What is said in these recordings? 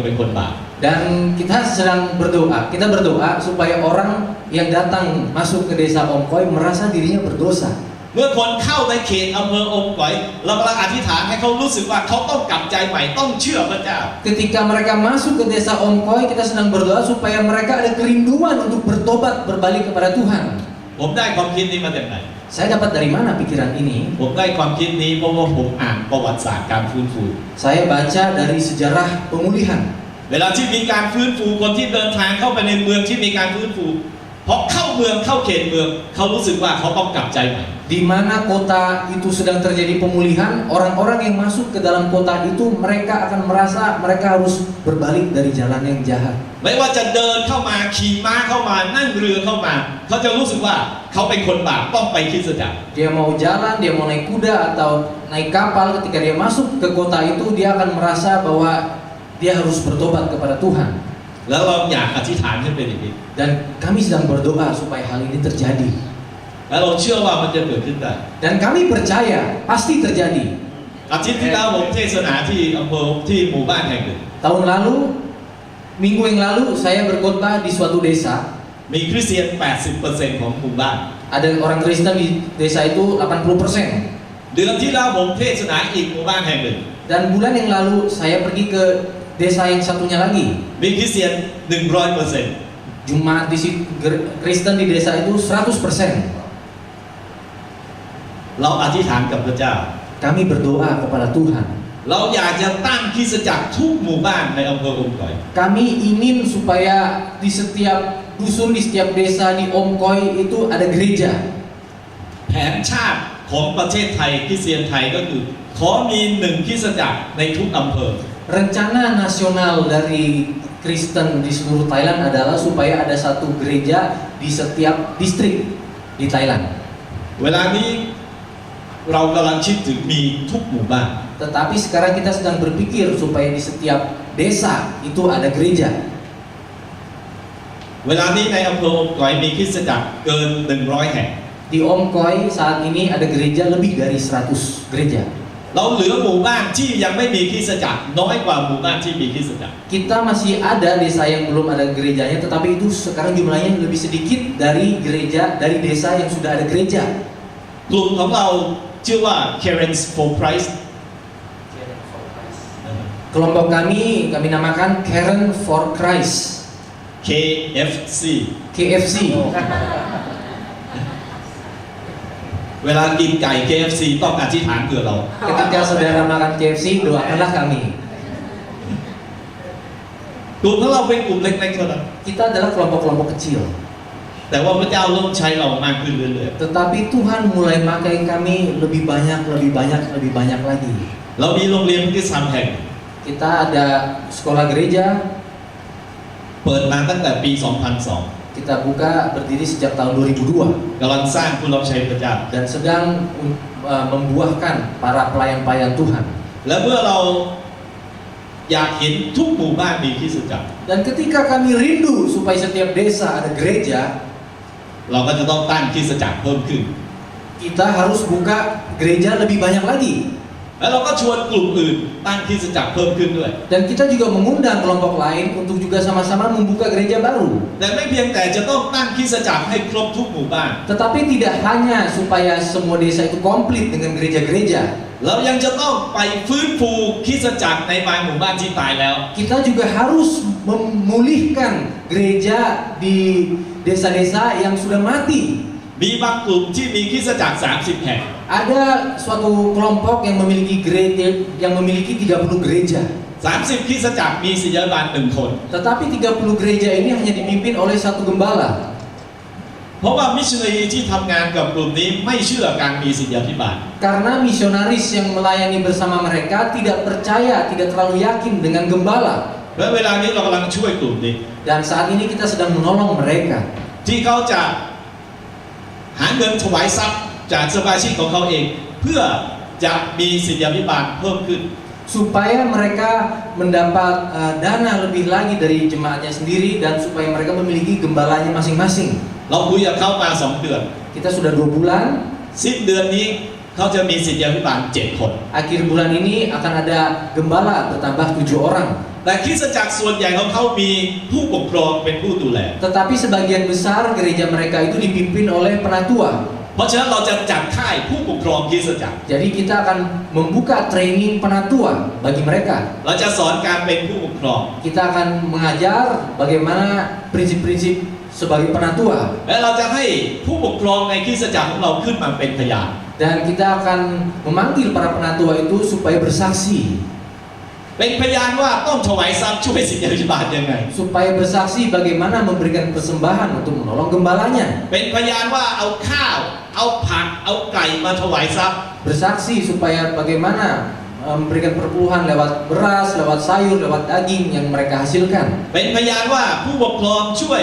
เป็นคนบาป Dan kita sedang berdoa, kita berdoa supaya orang yang datang masuk ke desa Ongkoy merasa dirinya berdosa. เมื่อคนเข้าในเขตอำเภอองค์ก๋อยเรากำลังอธิษฐานให้เขารู้สึกว่าเขาต้องกลับใจใหม่ต้องเชื่อพระเจ้า Ketika mereka masuk ke desa Ongkoy, kita sedang berdoa supaya mereka ada kerinduan untuk bertobat, berbalik kepada Tuhan. ผมได้ความคิดนี้มาจากไหน Saya dapat dari mana pikiran ini? ผมได้ความคิดนี้เพราะว่าผมอ่านประวัติศาสตร์การฟื้นฟู Saya baca dari sejarah pemulihan. เวลาที่มีการฟื้นฟูคนที่เดินทางเข้าไปในเมืองที่มีการฟื้นฟูพอเข้าเมืองเข้าเขตเมืองเขารู้สึกว่าเขาต้องกลับใจใหม่ Di mana kota itu sedang terjadi pemulihan, orang-orang yang masuk ke dalam kota itu mereka akan merasa mereka harus berbalik dari jalan yang jahat. ไม่ว่าจะเดินเข้ามาขี่ม้าเข้ามานั่งเรือเข้ามาเขาจะรู้สึกว่าเขาเป็นคนบาปต้องไปคริสตจักร Dia mau jalan, dia mau naik kuda atau naik kapal, ketika dia masuk ke kota itu dia akan merasa bahwa dia harus bertobat kepada Tuhan. แล้วเราอยากอธิษฐานให้เป็นอย่างนี้ Dan kami sedang berdoa supaya hal ini terjadi. แล้วเราเชื่อว่ามันจะเกิดขึ้นได้ Dan kami percaya pasti terjadi. อาทิตย์ที่แล้วผมเทศนาที่อำเภอที่หมู่บ้านแห่งหนึ่ง Tahun lalu, minggu yang lalu saya berkhotbah di suatu desa. มีคริสเตียน 80% ของหมู่บ้าน Ada orang Kristen di desa itu 80%. เดือนที่แล้วผมเทศนาอีกหมู่บ้านแห่งหนึ่ง Dan bulan yang lalu saya pergi ke desa yang satunya lagi. มีคริสเตียน 100% Jemaat di Kristen di desa itu 100%. เราอธิษฐานกับพระเจ้า Kami berdoa kepada Tuhan. เราอยากจะตั้งคริสตจักรทุกหมู่บ้านในอำเภอองค์ก๋อย Kami ingin supaya di setiap dusun, di setiap desa di Ongkoy itu ada gereja. แผนชาติของประเทศไทยคริสเตียนไทยก็คือขอมี1คริสตจักรในทุกอำเภอ Rencana nasional dari Kristen di seluruh Thailand adalah supaya ada satu gereja di setiap distrik di Thailand. เวลานี้เรากำลังคิดถึงมีทุกหมู่บ้าน Tetapi sekarang kita sedang berpikir supaya di setiap desa itu ada gereja. เวลานี้ในอำเภอองค์ก๋อยมีคริสตจักรเกิน100แห่ง Di Ongkoy saat ini ada gereja lebih dari 100 gereja. เราเหลือหมู่บ้านที่ยังไม่มีคริสตจักรน้อยกว่าหมู่บ้านที่มีคริสตจักร Kita masih ada desa yang belum ada gerejanya, tetapi itu sekarang jumlahnya lebih sedikit dari gereja dari desa yang sudah ada gereja. กลุ่มของเราชื่อว่า Karens for Christ Kelompok kami namakan Karen for Christ, KFC KFC. เวลากินไก่ KFC ต้องอธิษฐานเผื่อเรา Ketika saudara makan KFC, doakanlah kami. กลุ่มของเราเป็นกลุ่มเล็กๆเท่านั้น Kita adalah kelompok-kelompok kecil. แต่ว่าพระเจ้าเริ่มใช้เรามากขึ้นเรื่อย Tetapi Tuhan mulai pakai kami lebih banyak lagi. ๆเรามีโรงเรียนพุทธธรรมแห่ง Kita ada sekolah gereja. เปิดมาตั้งแต่ปี 2002 Kita buka berdiri sejak tahun 2002 กำลังสร้างผู้รับใช้พระเจ้า dan sedang membuahkan para pelayan-pelayan Tuhan. และเมื่อเราอยากเห็นทุกหมู่บ้านมีคริสตจักร Dan ketika kami rindu supaya setiap desa ada gereja, เราก็จะต้องตั้งคริสตจักรเพิ่มขึ้น kita harus buka gereja lebih banyak lagi. แล้วเราก็ชวนกลุ่มอื่นตั้งคริสตจักรเพิ่มขึ้นด้วย Dan kita juga mengundang kelompok lain untuk juga sama-sama membuka gereja baru. แต่ไม่เพียงแต่จะต้องตั้งคริสตจักรให้ครบทุกหมู่บ้าน Tetapi tidak hanya supaya semua desa itu komplit dengan gereja-gereja. เรายังจะต้องไปฟื้นฟูคริสตจักรในบางหมู่บ้านที่ตายแล้ว Kita juga harus memulihkan gereja di desa-desa yang sudah mati. มีบางกลุ่มที่มีคริสตจักร30แห่ง Ada suatu kelompok yang memiliki gereja yang memiliki 30 gereja. 30คริสตจักรมีศิษยาบาล1คน Tetapi 30 gereja ini hanya dipimpin oleh satu gembala. เพราะว่ามิชชันนารีที่ทำงานกับกลุ่มนี้ไม่เชื่อการมีศิษยาภิบาล Karena misionaris yang melayani bersama mereka tidak percaya, tidak terlalu yakin dengan gembala. และเวลานี้เรากำลังช่วยกลุ่มนี้ Dan saat ini kita sedang menolong mereka ที่เขาจะหาเงินถวายทรัพย์จากสมาชิกของเขาเองเพื่อจะมีศิษยาภิบาลเพิ่มขึ้น supaya mereka mendapat dana lebih lagi dari jemaatnya sendiri dan supaya mereka memiliki gembalanya masing-masing. เราคุยกับเขามา2 เดือน Kita sudah 2 bulan. สิ้นเดือนนี้เขาจะมีศิษยาภิบาล7 คน Akhir bulan ini akan ada gembala bertambah 7 orang. แต่คริสตจักรส่วนใหญ่ของเขามีผู้ปกครองเป็นผู้ดูแล Tetapi sebagian besar gereja mereka itu dipimpin oleh penatua. เพราะฉะนั้นเราจะจัดค่ายผู้ปกครองคริสตจักร Jadi kita akan membuka training penatua bagi mereka. เราจะสอนการเป็นผู้ปกครอง Kita akan mengajar bagaimana prinsip-prinsip sebagai penatua. และเราจะให้ผู้ปกครองในคริสตจักรของเราขึ้นมาเป็นพยาน Dan kita akan memanggil para penatua itu supaya bersaksi. เป็นพยานว่าต้องถวายทรัพย์ช่วยศิษยาภิบาลยังไง Supaya bersaksi bagaimana memberikan persembahan untuk menolong gembalanya. เป็นพยานว่าเอาข้าวเอาผักเอาไก่มาถวายทรัพย์ Bersaksi supaya bagaimana memberikan perpuluhan lewat beras, lewat sayur, lewat daging yang mereka hasilkan. เป็นพยานว่าผู้ปกครองช่วย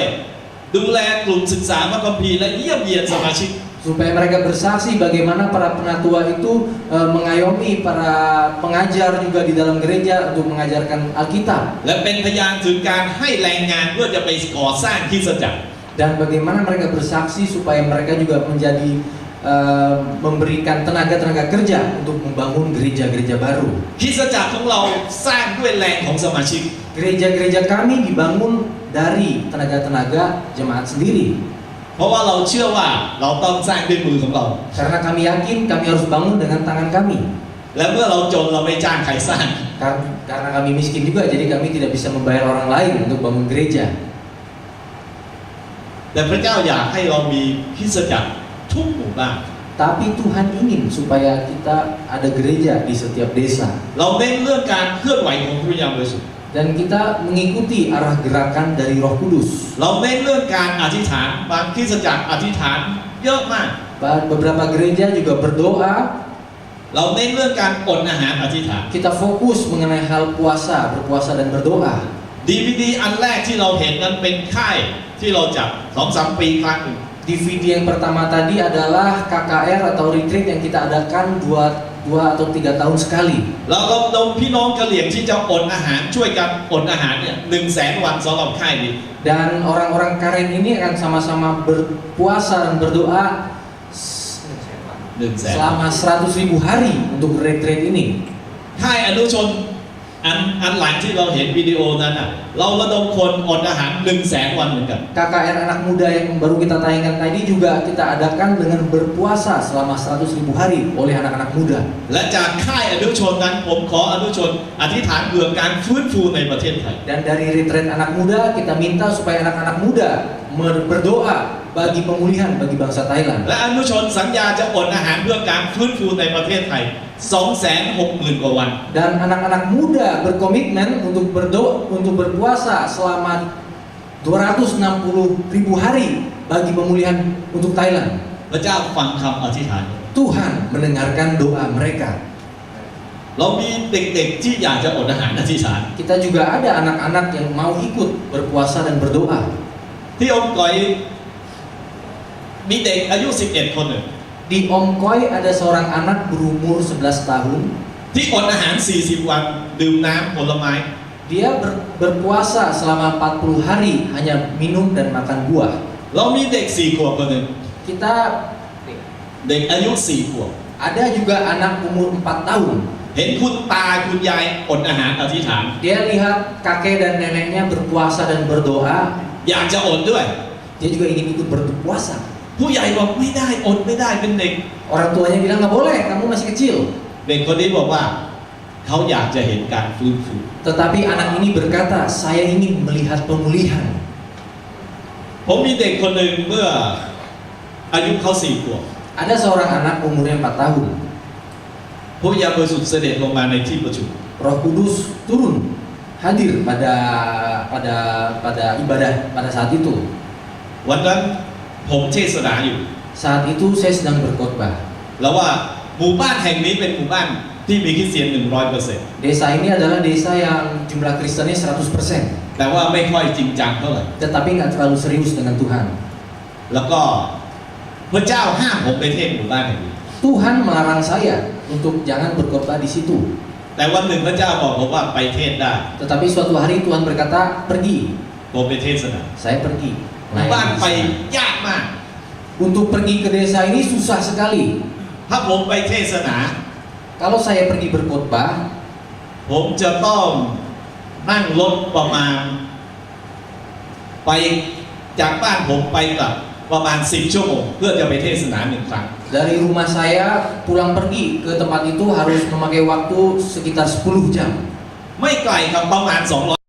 ดูแลกลุ่มศึกษาพระคัมภีร์และเยี่ยมเยียนสมาชิก Supaya mereka bersaksi bagaimana para penatua itu mengayomi para pengajar juga di dalam gereja untuk mengajarkan Alkitab. และเป็นพยานถึงการให้แรงงานเพื่อจะไปก่อสร้างคริสตจักร Dan bagaimana mereka bersaksi supaya mereka juga menjadi memberikan tenaga-tenaga kerja untuk membangun gereja-gereja baru. คริสตจักรของเราสร้างด้วยแรงของสมาชิก Gereja-gereja kami dibangun dari tenaga-tenaga jemaat sendiri. เพราะว่าเราเชื่อว่าเราต้องสร้างด้วยมือของเรา Karena kami yakin kami harus bangun dengan tangan kami. และเมื่อเราจนเราไม่จ้างใครสร้าง Karena kami miskin juga, jadi kami tidak bisa membayar orang lain untuk bangun gereja. แต่พระเจ้าอยากให้เรามีคริสตจักรทุกหมู่บ้าน Tapi Tuhan ingin supaya kita ada gereja di setiap desa. เราเน้นเรื่องการเคลื่อนไหวของพระวิญญาณบริสุทธิ์ Dan kita mengikuti arah gerakan dari Roh Kudus. เราเน้นเรื่องการอธิษฐานบางคริสตจักรอธิษฐานเยอะมาก Beberapa gereja juga berdoa. เราเน้นเรื่องการอดอาหารอธิษฐาน Kita fokus mengenai hal puasa, berpuasa dan berdoa. DVD อันแรกที่เราเห็นนั้นเป็นค่ายที่เราจัด 2-3 ปีครั้งหนึ่ง DVD yang pertama tadi adalah KKR atau retreat yang kita adakan 2 atau 3 tahun sekali. เราระดมพี่น้องกะเหรี่ยงที่จะอดอาหารช่วยกันอดอาหารเนี่ย100,000 วันสำหรับค่ายนี้ Dan orang-orang Karen ini akan sama-sama berpuasa dan berdoa 100,000 selama 100.000 hari untuk retreat ini. ค่ายอนุชนอันหลังที่เราเห็นวิดีโอนั้นน่ะเราระดมคนอดอาหาร100,000 วันเหมือนกัน KKR anak muda yang baru kita tayangkan tadi juga kita adakan dengan berpuasa selama 100.000 hari oleh anak-anak muda. และจากค่ายอนุชนนั้นผมขออนุชนอธิษฐานเพื่อการฟื้นฟูในประเทศไทย Dan dari retreat anak muda kita minta supaya anak-anak muda berdoa bagi pemulihan bagi bangsa Thailand. และอนุชนสัญญาจะอดอาหารเพื่อการฟื้นฟูในประเทศไทย 260,000 กว่าวัน Dan anak-anak muda berkomitmen untuk berpuasa selama 260.000 hari bagi pemulihan untuk Thailand. พระเจ้าฟังคำอธิษฐาน Tuhan mendengarkan doa mereka. เรามีเด็กๆที่อยากจะอดอาหารอธิษฐาน Kita juga ada anak-anak yang mau ikut berpuasa dan berdoa. ที่องค์ก๋อยมีเด็กอายุ 11 คนหนึ่ง Di Om Koi ada seorang anak berumur 11 tahun. ที่อดอาหาร 40 วันดื่มน้ำผลไม้ Dia berpuasa selama 40 hari hanya minum dan makan buah. เรามีเด็ก 4 ขวบคนหนึ่ง Kita เด็กอายุ 4 ขวบ ada juga anak umur 4 tahun. เห็นคุณตาคุณยายอดอาหารอธิษฐาน Dia lihat kakek dan neneknya berpuasa dan berdoa. อยากจะอดด้วย Dia juga ingin ikut berpuasa. ผู้ใหญ่บอกไม่ได้อดไม่ได้เป็นเด็ก Orang tuanya bilang nggak boleh, kamu masih kecil. เด็กคนนี้บอกว่าเขาอยากจะเห็นการฟื้นฟู Tetapi anak ini berkata, saya ingin melihat pemulihan. ผมมีเด็กคนหนึ่งเมื่ออายุเขา 4 ขวบ Ada seorang anak umurnya 4 tahun. พระวิญญาณบริสุทธิ์เสด็จลงมาในที่ประชุม Roh Kudus turun hadir pada ibadah pada saat itu. วันนั้นผมเทศนาอยู่ Saat itu saya sedang berkhotbah. แล้วว่าหมู่บ้านแห่งนี้เป็นหมู่บ้านที่มีคริสเตียน 100% Desa ini adalah desa yang jumlah Kristennya 100%. แต่ว่าไม่ค่อยจริงจังเท่าไหร่ Tetapi nggak terlalu serius dengan Tuhan. แล้วก็พระเจ้าห้ามผมไปเทศน์หมู่บ้านแห่งนี้ Tuhan melarang saya untuk jangan berkhotbah di situ. แต่วันหนึ่งพระเจ้าบอกผมว่าไปเทศน์ได้ Tetapi suatu hari Tuhan berkata, pergi. ผมไปเทศนา Saya pergi. หมู่บ้านไปยากมาก Untuk pergi ke desa ini susah sekali. ถ้าผมไปเทศนา Kalau saya pergi berkhotbah, ผมจะต้อง นั่งรถประมาณไปจากบ้านผมไปกลับประมาณ10 ชั่วโมงเพื่อจะไปเทศนา1 ครั้ง Dari rumah saya pulang pergi ke tempat itu harus memakai waktu sekitar 10 jam. ไม่ไกลครับประมาณ200